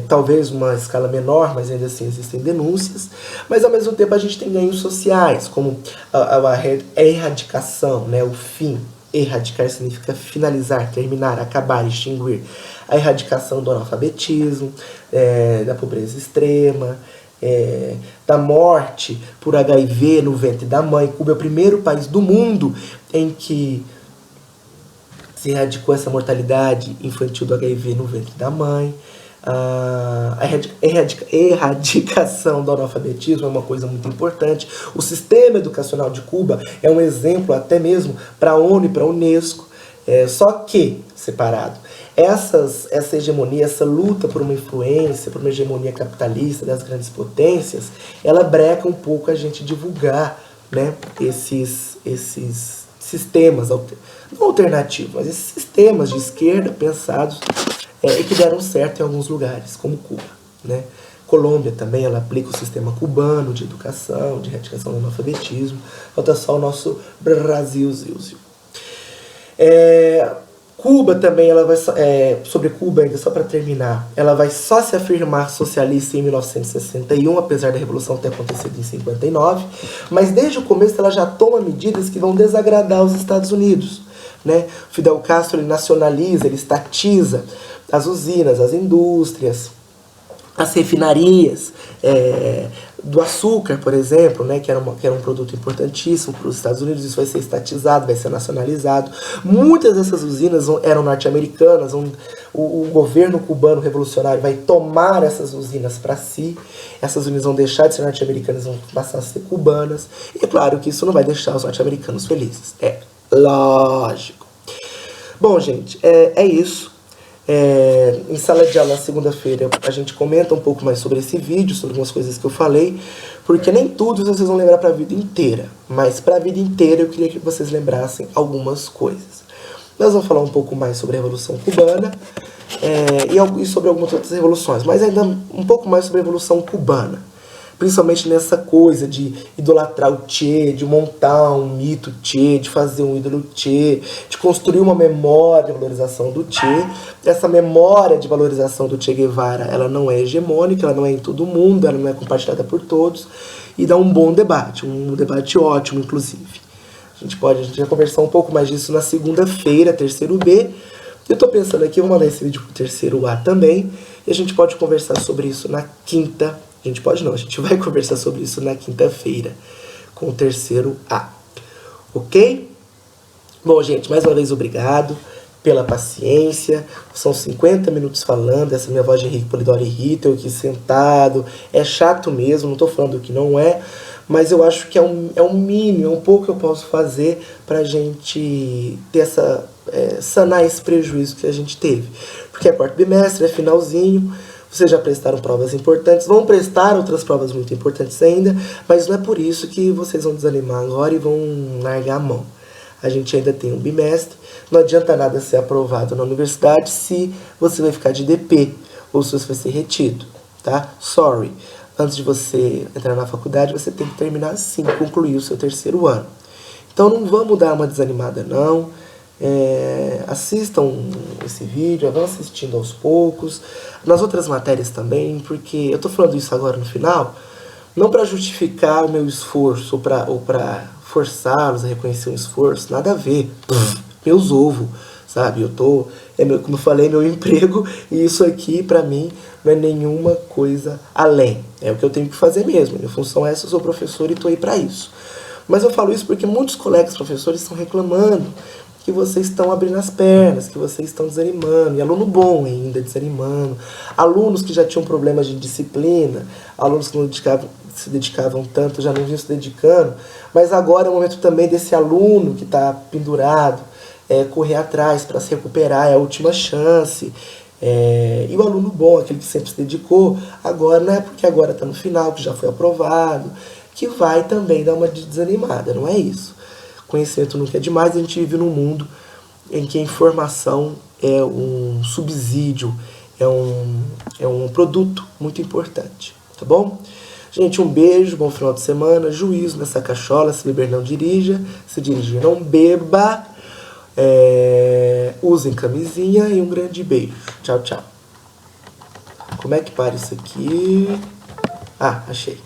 talvez uma escala menor, mas ainda assim existem denúncias, mas ao mesmo tempo a gente tem ganhos sociais, como a erradicação, né, o fim. Erradicar significa finalizar, terminar, acabar, extinguir. A erradicação do analfabetismo, da pobreza extrema, da morte por HIV no ventre da mãe. Cuba é o primeiro país do mundo em que se erradicou essa mortalidade infantil do HIV no ventre da mãe. A erradicação do analfabetismo é uma coisa muito importante. O sistema educacional de Cuba é um exemplo até mesmo para a ONU e para a Unesco, só que separado. Essa hegemonia, essa luta por uma influência, por uma hegemonia capitalista das grandes potências, ela breca um pouco a gente divulgar, né, esses sistemas, não alternativos, mas esses sistemas de esquerda pensados e que deram certo em alguns lugares, como Cuba, né? Colômbia também, ela aplica o sistema cubano de educação, de erradicação do analfabetismo. Falta só o nosso Brasilzinho. Cuba também, ela vai sobre Cuba ainda, só para terminar, ela vai só se afirmar socialista em 1961, apesar da Revolução ter acontecido em 59, mas desde o começo ela já toma medidas que vão desagradar os Estados Unidos, né? Fidel Castro ele nacionaliza, ele estatiza as usinas, as indústrias, as refinarias do açúcar, por exemplo, né, que era um produto importantíssimo para os Estados Unidos. Isso vai ser estatizado, vai ser nacionalizado. Muitas dessas usinas eram norte-americanas, o governo cubano revolucionário vai tomar essas usinas para si, essas usinas vão deixar de ser norte-americanas, vão passar a ser cubanas, e é claro que isso não vai deixar os norte-americanos felizes, é lógico. Bom, gente, é isso. Em sala de aula na segunda-feira a gente comenta um pouco mais sobre esse vídeo, sobre algumas coisas que eu falei, porque nem tudo vocês vão lembrar para a vida inteira, mas para a vida inteira eu queria que vocês lembrassem algumas coisas. Nós vamos falar um pouco mais sobre a Revolução Cubana e sobre algumas outras revoluções, mas ainda um pouco mais sobre a Revolução Cubana. Principalmente nessa coisa de idolatrar o Che, de montar um mito Che, de fazer um ídolo Che, de construir uma memória de valorização do Che. Essa memória de valorização do Che Guevara, ela não é hegemônica, ela não é em todo mundo, ela não é compartilhada por todos, e dá um bom debate, um debate ótimo, inclusive. A gente vai conversar um pouco mais disso na segunda-feira, terceiro B. Eu tô pensando aqui, eu vou mandar esse vídeo pro terceiro A também, e a gente pode conversar sobre isso na quinta. A gente pode não, a gente vai conversar sobre isso na quinta-feira, com o terceiro A. Ok? Bom, gente, mais uma vez obrigado pela paciência. São 50 minutos falando, essa minha voz de Henrique Polidori irrita, eu aqui sentado. É chato mesmo, não tô falando que não é, mas eu acho que é um mínimo, é um pouco que eu posso fazer pra gente ter sanar esse prejuízo que a gente teve. Porque é quarto bimestre, é finalzinho. Vocês já prestaram provas importantes, vão prestar outras provas muito importantes ainda, mas não é por isso que vocês vão desanimar agora e vão largar a mão. a gente ainda tem um bimestre. Não adianta nada ser aprovado na universidade se você vai ficar de DP ou se você vai ser retido, tá? Sorry. Antes de você entrar na faculdade, você tem que terminar sim, concluir o seu terceiro ano. Então não vamos dar uma desanimada não. Assistam esse vídeo, vão assistindo aos poucos. Nas outras matérias também, porque eu tô falando isso agora no final, não para justificar o meu esforço ou para forçá-los a reconhecer um esforço, nada a ver. Meus ovos, sabe? Como eu falei, meu emprego, e isso aqui pra mim não é nenhuma coisa além. É o que eu tenho que fazer mesmo. Minha função é essa, eu sou professor e tô aí pra isso. Mas eu falo isso porque muitos colegas professores estão reclamando que vocês estão abrindo as pernas, que vocês estão desanimando, e aluno bom ainda desanimando, alunos que já tinham problemas de disciplina, alunos que não se dedicavam tanto, já não vinham se dedicando, mas agora é o momento também desse aluno que está pendurado, correr atrás para se recuperar, é a última chance. E o aluno bom, aquele que sempre se dedicou, agora não é porque agora está no final, que já foi aprovado, que vai também dar uma desanimada, não é isso. Conhecimento nunca é demais, a gente vive num mundo em que a informação é um subsídio, é um produto muito importante, tá bom? Gente, um beijo, bom final de semana, juízo nessa cachola, se beber não dirija, se dirigir não beba, usem camisinha e um grande beijo. Tchau, tchau. Como é que para isso aqui? Ah, achei.